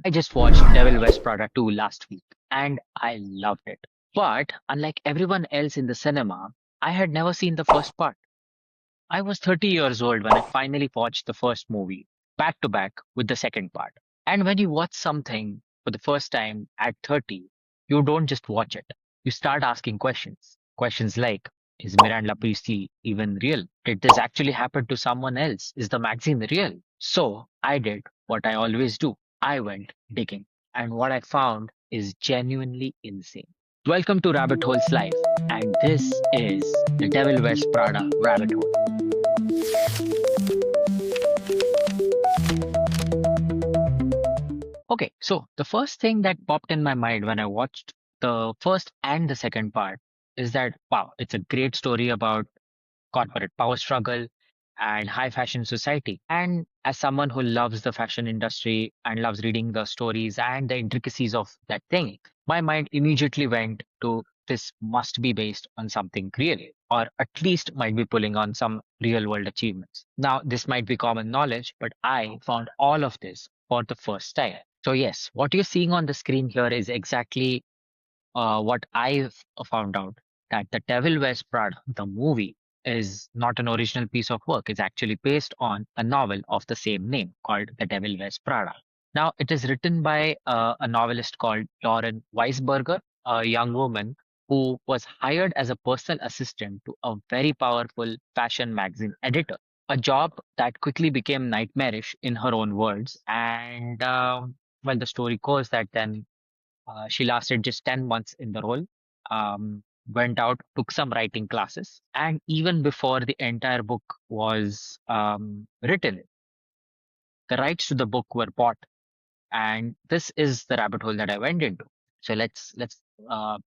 I just watched Devil Wears Prada 2 last week and I loved it. But unlike everyone else in the cinema, I had never seen the first part. I was 30 years old when I finally watched the first movie, back to back with the second part. And when you watch something for the first time at 30, you don't just watch it. You start asking questions. Questions like, is Miranda Priestly even real? Did this actually happen to someone else? Is the magazine real? So I did what I always do. I went digging. And what I found is genuinely insane. Welcome to Rabbit Holes Live. And this is the Devil Wears Prada Rabbit Hole. Okay, so the first thing that popped in my mind when I watched the first and the second part is that, wow, it's a great story about corporate power struggle and high fashion society. And as someone who loves the fashion industry and loves reading the stories and the intricacies of that thing, my mind immediately went to this must be based on something real, or at least might be pulling on some real world achievements. Now, this might be common knowledge, but I found all of this for the first time. So, yes, what you're seeing on the screen here is exactly what I've found out, that The Devil Wears Prada, the movie, is not an original piece of work. It's actually based on a novel of the same name called The Devil Wears Prada. Now, it is written by a novelist called Lauren Weisberger, a young woman who was hired as a personal assistant to a very powerful fashion magazine editor, a job that quickly became nightmarish in her own words. And well, the story goes that then she lasted just 10 months in the role, went out, took some writing classes, and even before the entire book was written, the rights to the book were bought. And this is the rabbit hole that I went into. So let's uh,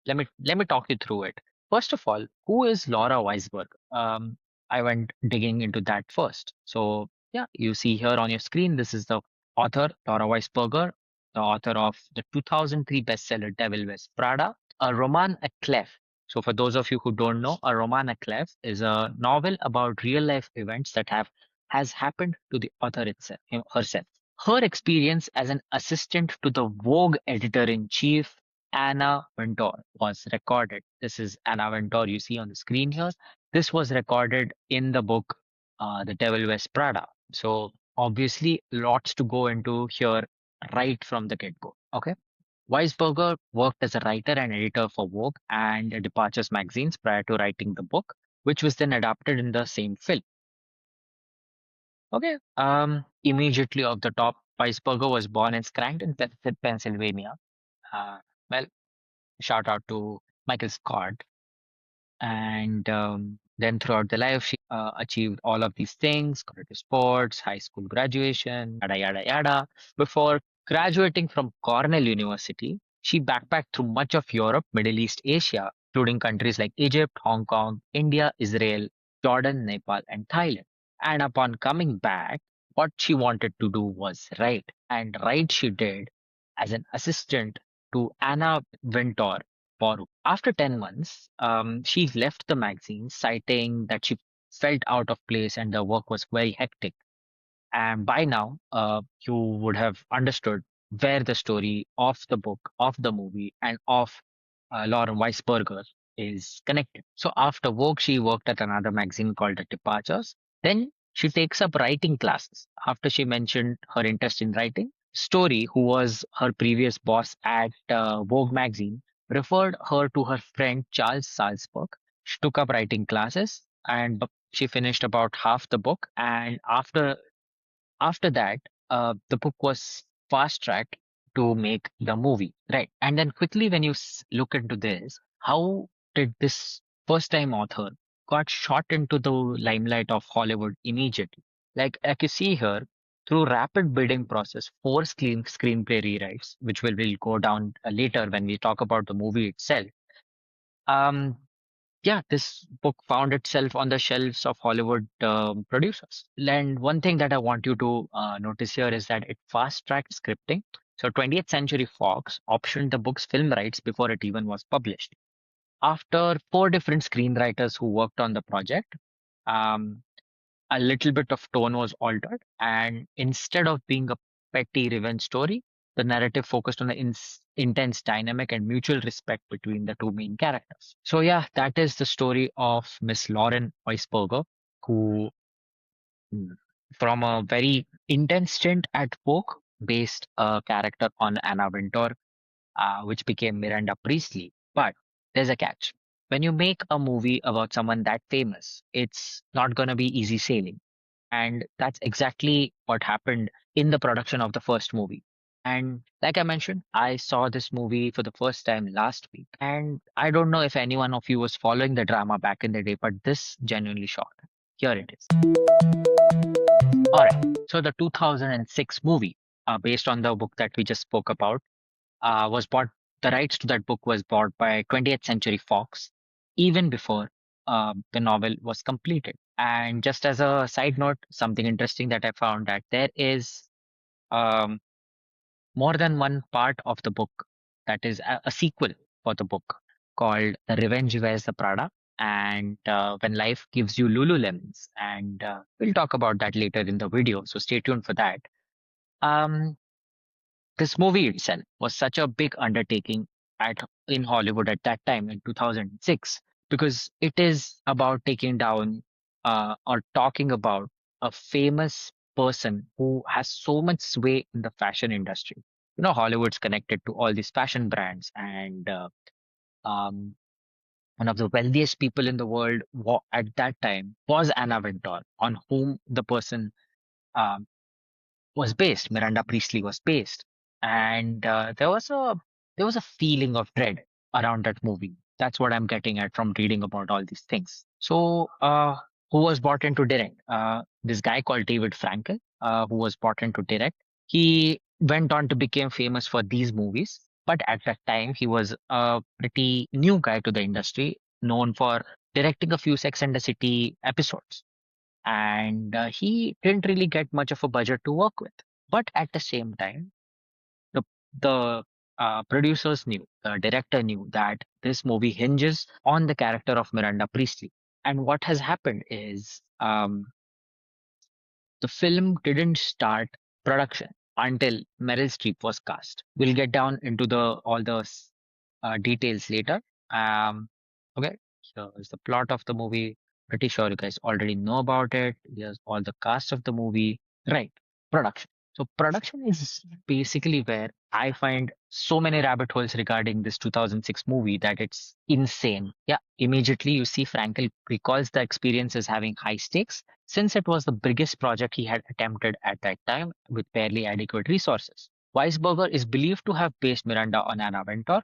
let me talk you through it. First of all, who is Laura Weisberg? I went digging into that first. So yeah, you see here on your screen, this is the author, Laura Weisberger, the author of the 2003 bestseller Devil Wears Prada, a roman à clef. So for those of you who don't know, a roman à clef is a novel about real life events that have has happened to the author itself, herself. Her experience as an assistant to the Vogue editor in chief Anna Wintour was recorded. This is Anna Wintour you see on the screen here. This was recorded in the book The Devil Wears Prada. So obviously lots to go into here right from the get-go. Okay. Weisberger worked as a writer and editor for Vogue and Departures magazines prior to writing the book, which was then adapted in the same film. Okay. Immediately off the top, Weisberger was born in Scranton, Pennsylvania. Uh, well, shout out to Michael Scott. And then throughout the life, she achieved all of these things, got into sports, high school graduation, yada, yada, yada. Before graduating from Cornell University, she backpacked through much of Europe, Middle East, Asia, including countries like Egypt, Hong Kong, India, Israel, Jordan, Nepal, and Thailand. And upon coming back, what she wanted to do was write. And write she did as an assistant to Anna Wintour Boru. After 10 months, she left the magazine, citing that she felt out of place and the work was very hectic. And by now, you would have understood where the story of the book, of the movie, and of Lauren Weisberger is connected. So after Vogue, she worked at another magazine called The Departures. Then she takes up writing classes. After she mentioned her interest in writing, Story, who was her previous boss at Vogue magazine, referred her to her friend Charles Salzburg. She took up writing classes and she finished about half the book. And after that, the book was fast tracked to make the movie, right? And then quickly, when you look into this, how did this first time author got shot into the limelight of Hollywood immediately? Like you see here, through rapid bidding process, four screenplay rewrites, which will go down later when we talk about the movie itself. Um, yeah, this book found itself on the shelves of Hollywood producers. And one thing that I want you to notice here is that it fast tracked scripting. So 20th Century Fox optioned the book's film rights before it even was published. After four different screenwriters who worked on the project, um, a little bit of tone was altered. And instead of being a petty revenge story. The narrative focused on the intense dynamic and mutual respect between the two main characters. So yeah, that is the story of Miss Lauren Weisberger, who, mm, from a very intense stint at Vogue, based a character on Anna Wintour, which became Miranda Priestly. But there's a catch. When you make a movie about someone that famous, it's not going to be easy sailing. And that's exactly what happened in the production of the first movie. And like I mentioned, I saw this movie for the first time last week. And I don't know if any one of you was following the drama back in the day, but this genuinely shocked. Here it is. All right. So the 2006 movie, based on the book that we just spoke about, was bought. The rights to that book was bought by 20th Century Fox even before the novel was completed. And just as a side note, something interesting that I found that there is um, more than one part of the book that is a sequel for the book called The Revenge Wears the Prada and When Life Gives You Lululemons. And we'll talk about that later in the video. So stay tuned for that. Um, this movie itself was such a big undertaking at in Hollywood at that time in 2006 because it is about taking down or talking about a famous person who has so much sway in the fashion industry. You know, Hollywood's connected to all these fashion brands, and um, one of the wealthiest people in the world at that time was Anna Wintour, on whom the person um, was based. Miranda Priestly was based, and there was a feeling of dread around that movie. That's what I'm getting at from reading about all these things. So, who was brought in to direct? This guy called David Frankel, who was brought in to direct. He went on to become famous for these movies, but at that time he was a pretty new guy to the industry, known for directing a few Sex and the City episodes and he didn't really get much of a budget to work with. But at the same time, the producers knew, the director knew that this movie hinges on the character of Miranda Priestly. And what has happened is the film didn't start production until Meryl Streep was cast. We'll get down into the all the details later. Okay, so it's the plot of the movie. Pretty sure you guys already know about it. Here's all the cast of the movie. Right, production. So production is basically where I find so many rabbit holes regarding this 2006 movie that it's insane. Yeah, immediately you see Frankel recalls the experience as having high stakes since it was the biggest project he had attempted at that time with barely adequate resources. Weisberger is believed to have based Miranda on Anna Wintour,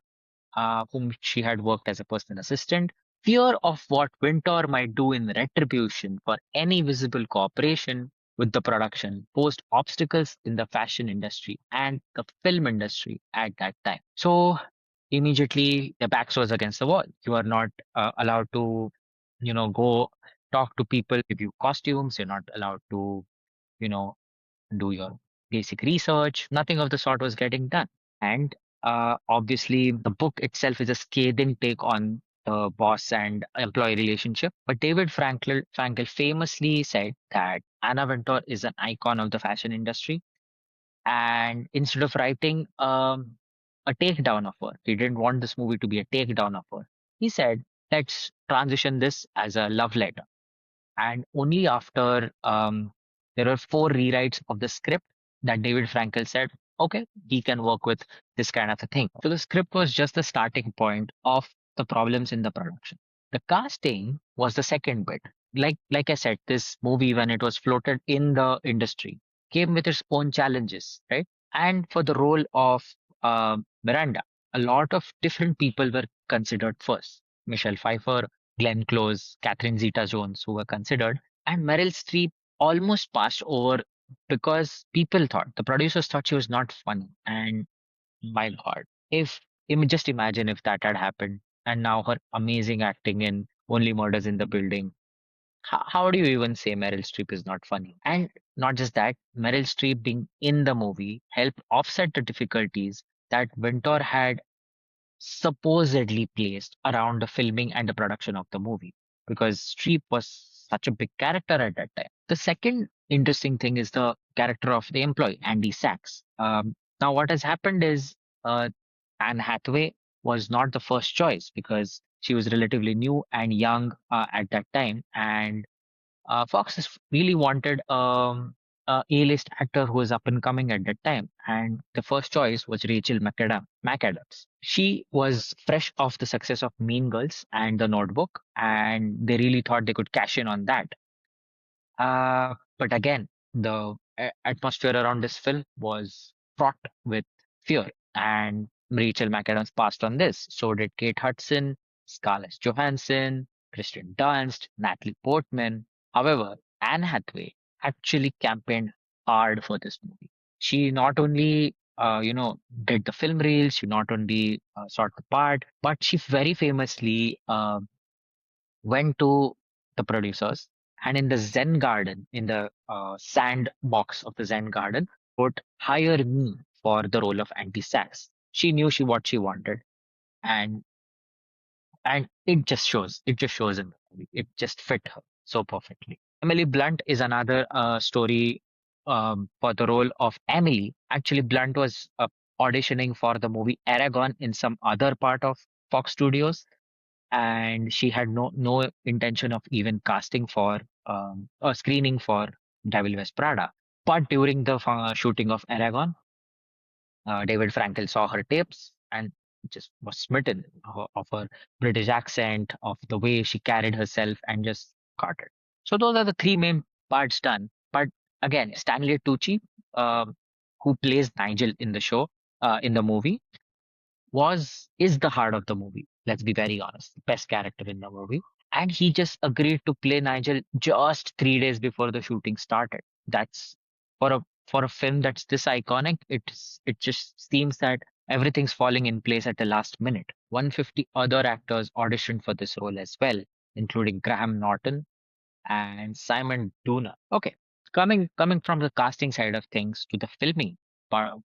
whom she had worked as a personal assistant. Fear of what Wintour might do in retribution for any visible cooperation with the production posed obstacles in the fashion industry and the film industry at that time. So immediately the backs was against the wall. You are not allowed to, go talk to people, give you costumes. You're not allowed to, you know, do your basic research. Nothing of the sort was getting done. And obviously, the book itself is a scathing take on the boss and employee relationship. But David Frankel famously said that Anna Wintour is an icon of the fashion industry. And instead of writing a takedown of her, he didn't want this movie to be a takedown of her. He said, let's transition this as a love letter. And only after there were four rewrites of the script that David Frankel said, okay, he can work with this kind of a thing. So the script was just the starting point of the problems in the production. The casting was the second bit. Like I said, this movie, when it was floated in the industry, came with its own challenges, right? And for the role of Miranda, a lot of different people were considered first. Michelle Pfeiffer, Glenn Close, Catherine Zeta-Jones, who were considered, and Meryl Streep almost passed over because people thought, the producers thought she was not funny. And my God, if just imagine if that had happened, and now her amazing acting in Only Murders in the Building. How do you even say Meryl Streep is not funny? And not just that, Meryl Streep being in the movie helped offset the difficulties that Wintour had supposedly placed around the filming and the production of the movie because Streep was such a big character at that time. The second interesting thing is the character of the employee, Andy Sachs. Now, what has happened is uh, Anne Hathaway was not the first choice because she was relatively new and young at that time, and Fox really wanted a A-list actor who was up and coming at that time, and the first choice was Rachel McAdams. She was fresh off the success of Mean Girls and The Notebook, and they really thought they could cash in on that. But again, the atmosphere around this film was fraught with fear, and Rachel McAdams passed on this. So did Kate Hudson, Scarlett Johansson, Kristen Dunst, Natalie Portman. However, Anne Hathaway actually campaigned hard for this movie. She not only did the film reel, she not only sought the part, but she very famously went to the producers and in the Zen garden, in the sand box of the Zen garden, would hire me for the role of Auntie Sax. She knew what she wanted, and it just shows in the movie. It just fit her so perfectly. Emily Blunt is another story for the role of Emily. Actually, Blunt was auditioning for the movie Aragon in some other part of Fox Studios, and she had no intention of even casting for or screening for Devil Wears Prada. But during the shooting of Aragon, David Frankel saw her tapes and just was smitten of her British accent, of the way she carried herself, and just got it. So those are the three main parts done. But again, Stanley Tucci, um, who plays Nigel in the show, in the movie, is the heart of the movie. Let's be very honest, best character in the movie, and he just agreed to play Nigel just 3 days before the shooting started. That's for a film that's this iconic. It just seems that everything's falling in place at the last minute. 150 other actors auditioned for this role as well, including Graham Norton and Simon Dooner. Okay, coming from the casting side of things to the filming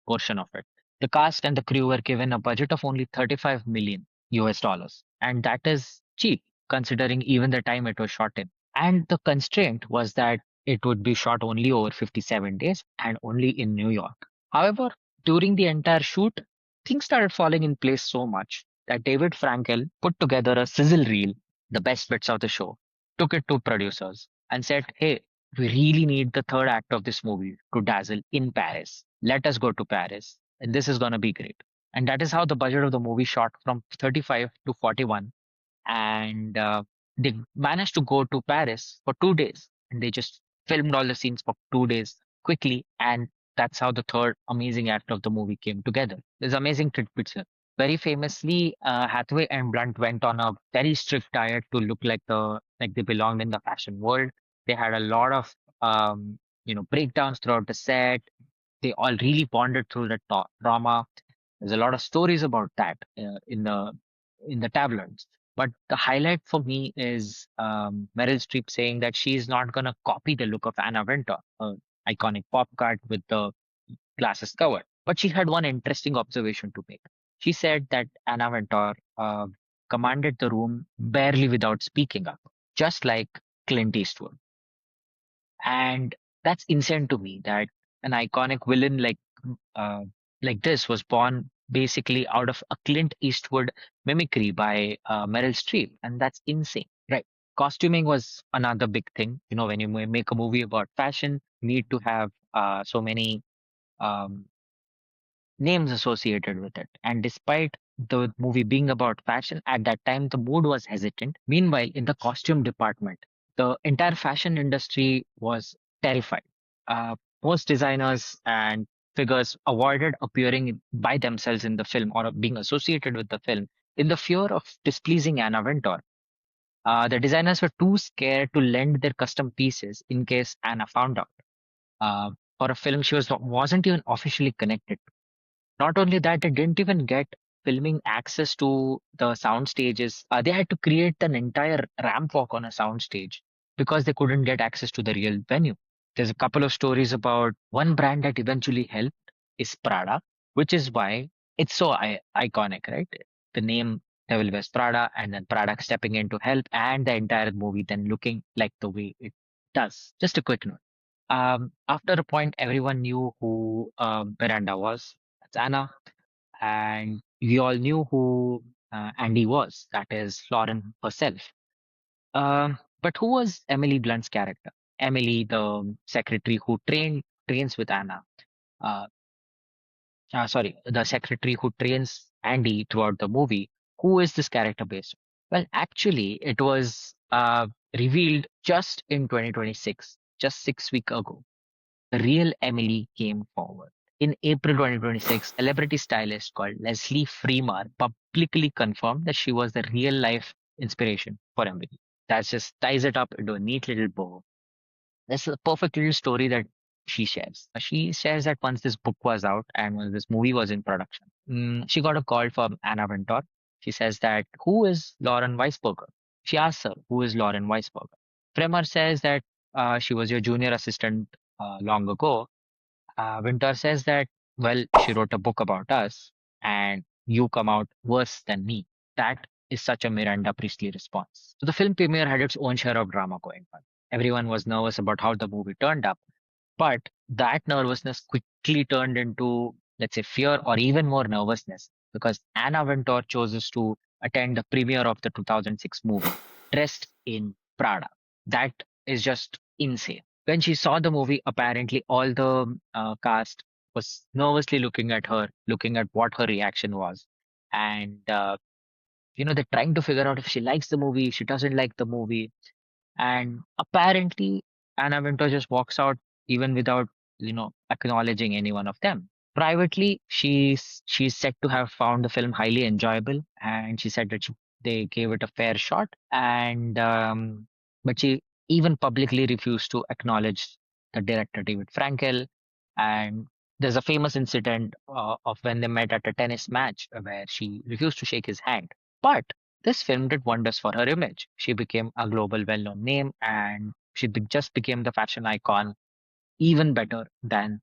portion of it, the cast and the crew were given a budget of only 35 million US dollars, and that is cheap considering even the time it was shot in. And the constraint was that it would be shot only over 57 days and only in New York. However, during the entire shoot, things started falling in place so much that David Frankel put together a sizzle reel, the best bits of the show, took it to producers and said, "Hey, we really need the third act of this movie to dazzle in Paris. Let us go to Paris, and this is going to be great." And that is how the budget of the movie shot from 35 to 41. And they managed to go to Paris for 2 days, and they just filmed all the scenes for 2 days quickly. And that's how the third amazing act of the movie came together. There's amazing tidbits here. Very famously, Hathaway and Blunt went on a very strict diet to look like they belonged in the fashion world. They had a lot of breakdowns throughout the set. They all really bonded through the trauma. There's a lot of stories about that in the tabloids. But the highlight for me is Meryl Streep saying that she's not going to copy the look of Anna Wintour, iconic pop card with the glasses covered. But she had one interesting observation to make. She said that Anna Wintour commanded the room barely without speaking up, just like Clint Eastwood. And that's insane to me that an iconic villain uh, like this was born basically out of a Clint Eastwood mimicry by Meryl Streep, and that's insane, right? Costuming was another big thing. You know, when you make a movie about fashion, you need to have so many um, names associated with it. And despite the movie being about fashion, at that time the mood was hesitant. Meanwhile, in the costume department, the entire fashion industry was terrified. Uh, Most designers and figures avoided appearing by themselves in the film or being associated with the film in the fear of displeasing Anna Wintour. The designers were too scared to lend their custom pieces in case Anna found out. For a film she wasn't even officially connected. Not only that, they didn't even get filming access to the sound stages. They had to create an entire ramp walk on a sound stage because they couldn't get access to the real venue. There's a couple of stories about one brand that eventually helped is Prada, which is why it's so iconic, right? The name Devil Wears Prada, and then Prada stepping in to help, and the entire movie then looking like the way it does. Just a quick note. After a point, everyone knew who Miranda was. That's Anna, and we all knew who Andy was. That is Lauren herself. But who was Emily Blunt's character? Emily, the secretary who trains with Anna. Uh, sorry, the secretary who trains Andy throughout the movie. Who is this character based on? Well, actually, it was revealed just in 2026, just 6 weeks ago. The real Emily came forward. In April 2026, celebrity stylist called Leslie Freemar publicly confirmed that she was the real life inspiration for Emily. That just ties it up into a neat little bow. That's a perfect little story that she shares. She shares that once this book was out and when this movie was in production, she got a call from Anna Wintour. She says that, who is Lauren Weisberger? She asks her, who is Lauren Weisberger? Fremer says that she was your junior assistant long ago. Winter says that, well, she wrote a book about us and you come out worse than me. That is such a Miranda Priestly response. So the film premiere had its own share of drama going on. Everyone was nervous about how the movie turned up, but that nervousness quickly turned into, let's say, fear or even more nervousness because Anna Wintour chooses to attend the premiere of the 2006 movie dressed in Prada. That is just insane. When she saw the movie, apparently all the cast was nervously looking at her, looking at what her reaction was. And, they're trying to figure out if she likes the movie, if she doesn't like the movie. And apparently, Anna Wintour just walks out even without, acknowledging any one of them. Privately, she's said to have found the film highly enjoyable, and she said that they gave it a fair shot. And but she even publicly refused to acknowledge the director David Frankel. And there's a famous incident of when they met at a tennis match where she refused to shake his hand. But this film did wonders for her image. She became a global well known name and just became the fashion icon even better than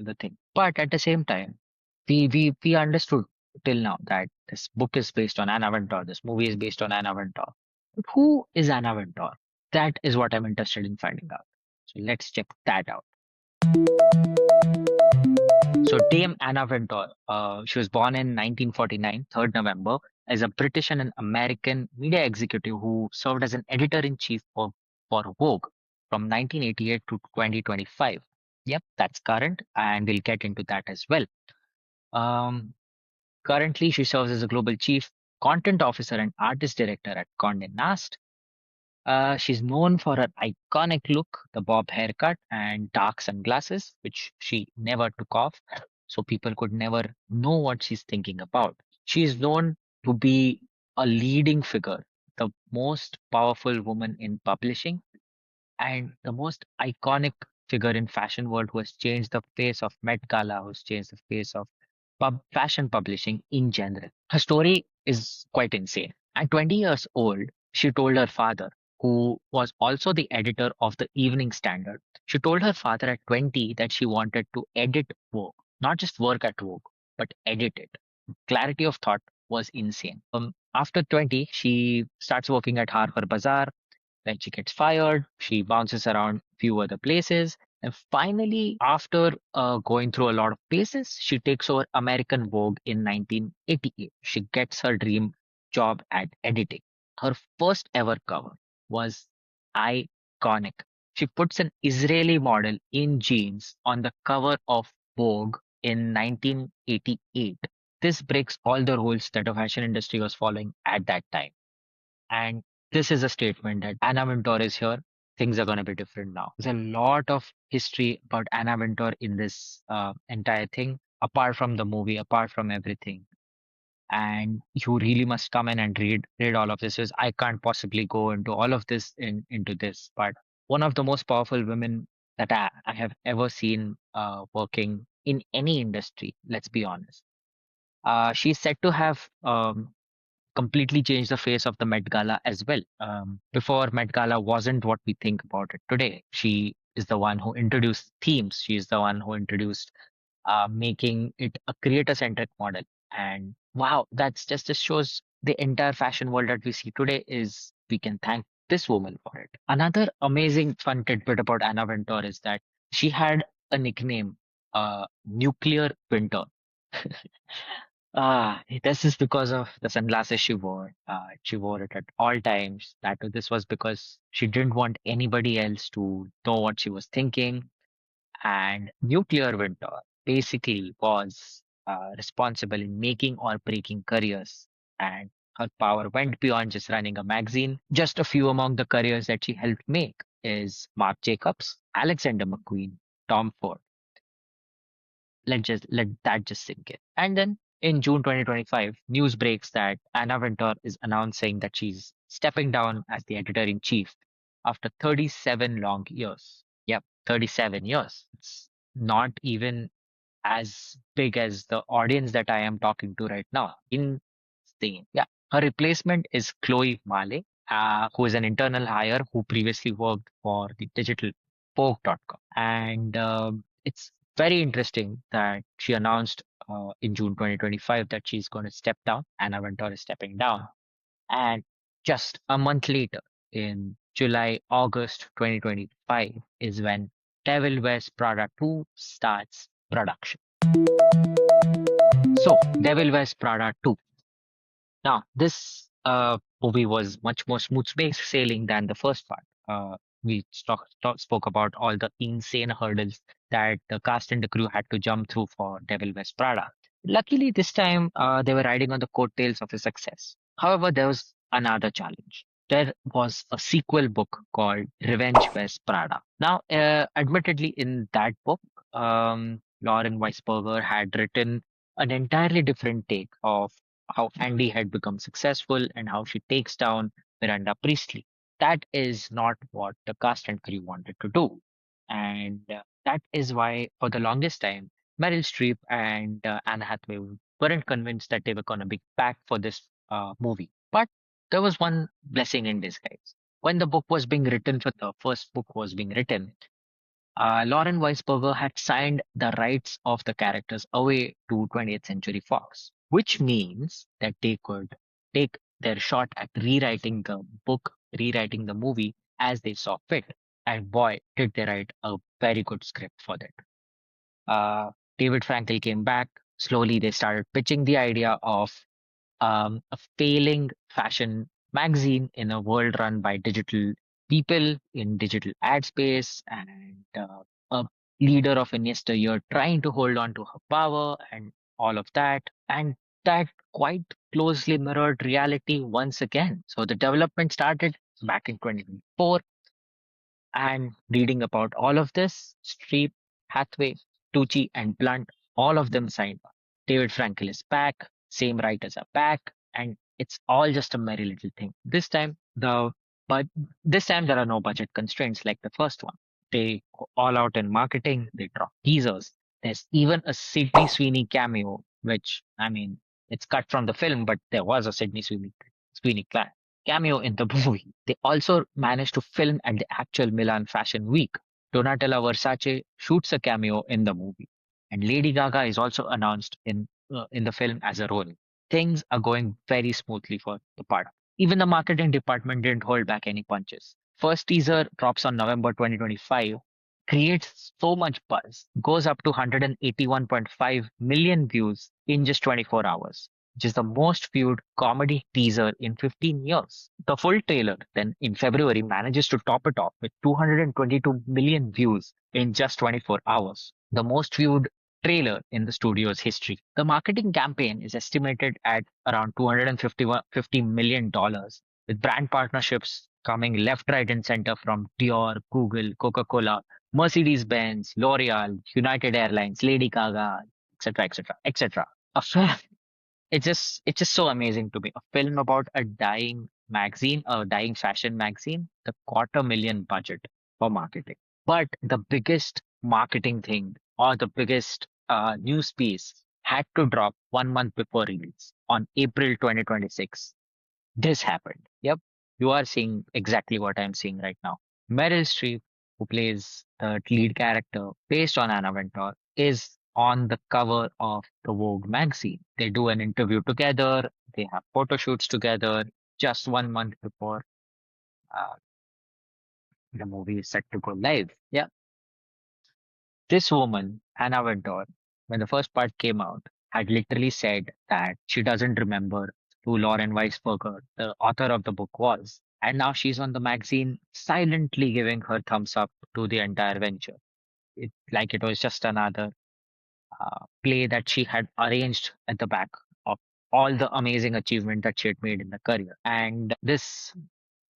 the thing. But at the same time, we understood till now that this book is based on Anna Wintour, this movie is based on Anna Wintour. But who is Anna Wintour? That is what I'm interested in finding out. So let's check that out. So Dame Anna Wintour, she was born in 1949, 3rd November, as a British and an American media executive who served as an editor-in-chief for Vogue from 1988 to 2025. Yep, that's current, and we'll get into that as well. Um, Currently, she serves as a global chief content officer and artist director at Condé Nast. She's known for her iconic look, the bob haircut, and dark sunglasses, which she never took off, so people could never know what she's thinking about. She is known to be a leading figure, the most powerful woman in publishing, and the most iconic figure in fashion world who has changed the face of Met Gala, who's changed the face of fashion publishing in general. Her story is quite insane. At 20 years old, she told her father, who was also the editor of the Evening Standard, she told her father at 20 that she wanted to edit Vogue, not just work at Vogue, but edit it. Clarity of thought was insane. After 20, she starts working at Harper Bazaar, then she gets fired. She bounces around few other places. And finally, after going through a lot of places, she takes over American Vogue in 1988. She gets her dream job at editing. Her first ever cover was iconic. She puts an Israeli model in jeans on the cover of Vogue in 1988. This breaks all the rules that the fashion industry was following at that time. And this is a statement that Anna Wintour is here. Things are going to be different now. There's a lot of history about Anna Wintour in this entire thing, apart from the movie, apart from everything. And you really must come in and read all of this. Is I can't possibly go into all of this into this, but one of the most powerful women that I have ever seen working in any industry. Let's be honest. She's said to have completely changed the face of the Met Gala as well. Before Met Gala wasn't what we think about it today. She is the one who introduced themes. She is the one who introduced making it a creator-centric model. And wow, that's just shows the entire fashion world that we see today is we can thank this woman for it. Another amazing fun tidbit about Anna Wintour is that she had a nickname, Nuclear Winter. This is because of the sunglasses she wore. She wore it at all times. This was because she didn't want anybody else to know what she was thinking. And nuclear winter basically was responsible in making or breaking careers. And her power went beyond just running a magazine. Just a few among the careers that she helped make is Marc Jacobs, Alexander McQueen, Tom Ford. Let that just sink in. And then in June 2025, news breaks that Anna Wintour is announcing that she's stepping down as the editor in chief after 37 long years. Yep, 37 years. It's not even as big as the audience that I am talking to right now. Insane. Yeah. Her replacement is Chloe Male, who is an internal hire who previously worked for the digital Vogue.com. And it's very interesting that she announced in June 2025 that she's going to step down. Anna Wintour is stepping down. And just a month later, in July, August 2025, is when Devil Wears Prada 2 starts production. So, Devil Wears Prada 2. Now, this movie was much more smooth sailing than the first part. We spoke about all the insane hurdles that the cast and the crew had to jump through for Devil Wears Prada. Luckily, this time they were riding on the coattails of the success. However, there was another challenge. There was a sequel book called Revenge Wears Prada. Now, admittedly, in that book, Lauren Weisberger had written an entirely different take of how Andy had become successful and how she takes down Miranda Priestly. That is not what the cast and crew wanted to do. And that is why, for the longest time, Meryl Streep and Anne Hathaway weren't convinced that they were going to be back for this movie. But there was one blessing in disguise. When the book was being written, for the first book was being written, Lauren Weisberger had signed the rights of the characters away to 20th Century Fox, which means that they could take their shot at rewriting the book, rewriting the movie as they saw fit. And boy, did they write a very good script for that. David Frankel came back. Slowly, they started pitching the idea of a failing fashion magazine in a world run by digital people in digital ad space, and a leader of a yesteryear trying to hold on to her power and all of that. And that quite closely mirrored reality once again. So the development started back in 2024, and reading about all of this, Streep, Hathaway, Tucci, and Blunt, all of them signed on. David Frankel is back, same writers are back, and it's all just a merry little thing. But this time there are no budget constraints like the first one. They go all out in marketing, they drop teasers. There's even a Sydney Sweeney cameo, which I mean, it's cut from the film, but there was a Sweeney cameo in the movie. They also managed to film at the actual Milan Fashion Week. Donatella Versace shoots a cameo in the movie, and Lady Gaga is also announced in the film as a role. Things are going very smoothly for the part. Even the marketing department didn't hold back any punches. First teaser drops on November 2025, creates so much buzz, goes up to 181.5 million views in just 24 hours, which is the most viewed comedy teaser in 15 years. The full trailer then in February manages to top it off with 222 million views in just 24 hours, the most viewed trailer in the studio's history. The marketing campaign is estimated at around $250 million, with brand partnerships coming left, right, and center from Dior, Google, Coca-Cola, Mercedes-Benz, L'Oreal, United Airlines, Lady Gaga, etc., etc., etc. A film it's just so amazing to me. A film about a dying magazine, a dying fashion magazine, the quarter million budget for marketing. But the biggest marketing thing or the biggest news piece had to drop 1 month before release on April 2026. This happened. Yep, you are seeing exactly what I'm seeing right now. Meryl Streep, who plays the lead character based on Anna Wintour, is on the cover of the Vogue magazine. They do an interview together, they have photo shoots together just 1 month before uh, the movie is set to go live. Yeah, this woman, Anna Wintour, when the first part came out, had literally said that she doesn't remember who Lauren Weisberger, the author of the book, was. And now she's on the magazine silently giving her thumbs up to the entire venture. Like it was just another play that she had arranged at the back of all the amazing achievement that she had made in the career. And this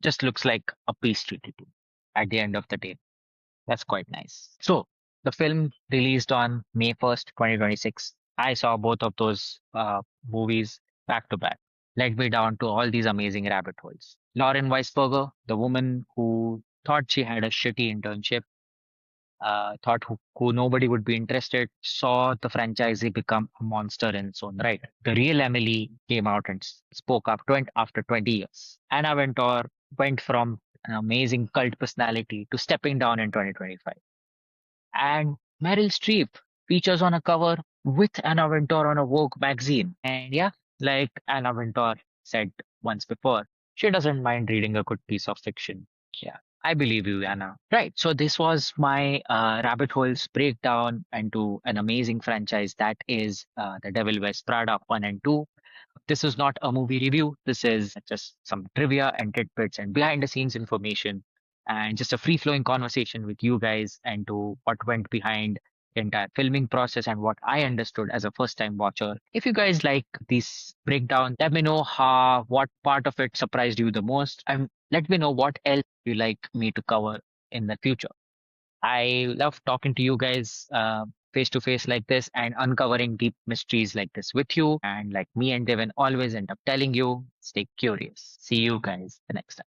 just looks like a peace treaty to at the end of the day. That's quite nice. So the film released on May 1st, 2026. I saw both of those movies back to back. Led me down to all these amazing rabbit holes. Lauren Weisberger, the woman who thought she had a shitty internship, thought who nobody would be interested, saw the franchisee become a monster in its own right. The real Emily came out and spoke up after 20 years. Anna Wintour went from an amazing cult personality to stepping down in 2025. And Meryl Streep features on a cover with Anna Wintour on a Vogue magazine. And yeah, like Anna Wintour said once before, she doesn't mind reading a good piece of fiction. Yeah, I believe you, Anna. Right. So this was my rabbit holes breakdown into an amazing franchise that is The Devil Wears Prada 1 and 2. This is not a movie review. This is just some trivia and tidbits and behind the scenes information and just a free flowing conversation with you guys and to what went behind the entire filming process and what I understood as a first time watcher. If you guys like this breakdown, let me know what part of it surprised you the most and let me know what else you like me to cover in the future. I love talking to you guys face to face like this and uncovering deep mysteries like this with you. And like me and Devin always end up telling you, stay curious. See you guys the next time.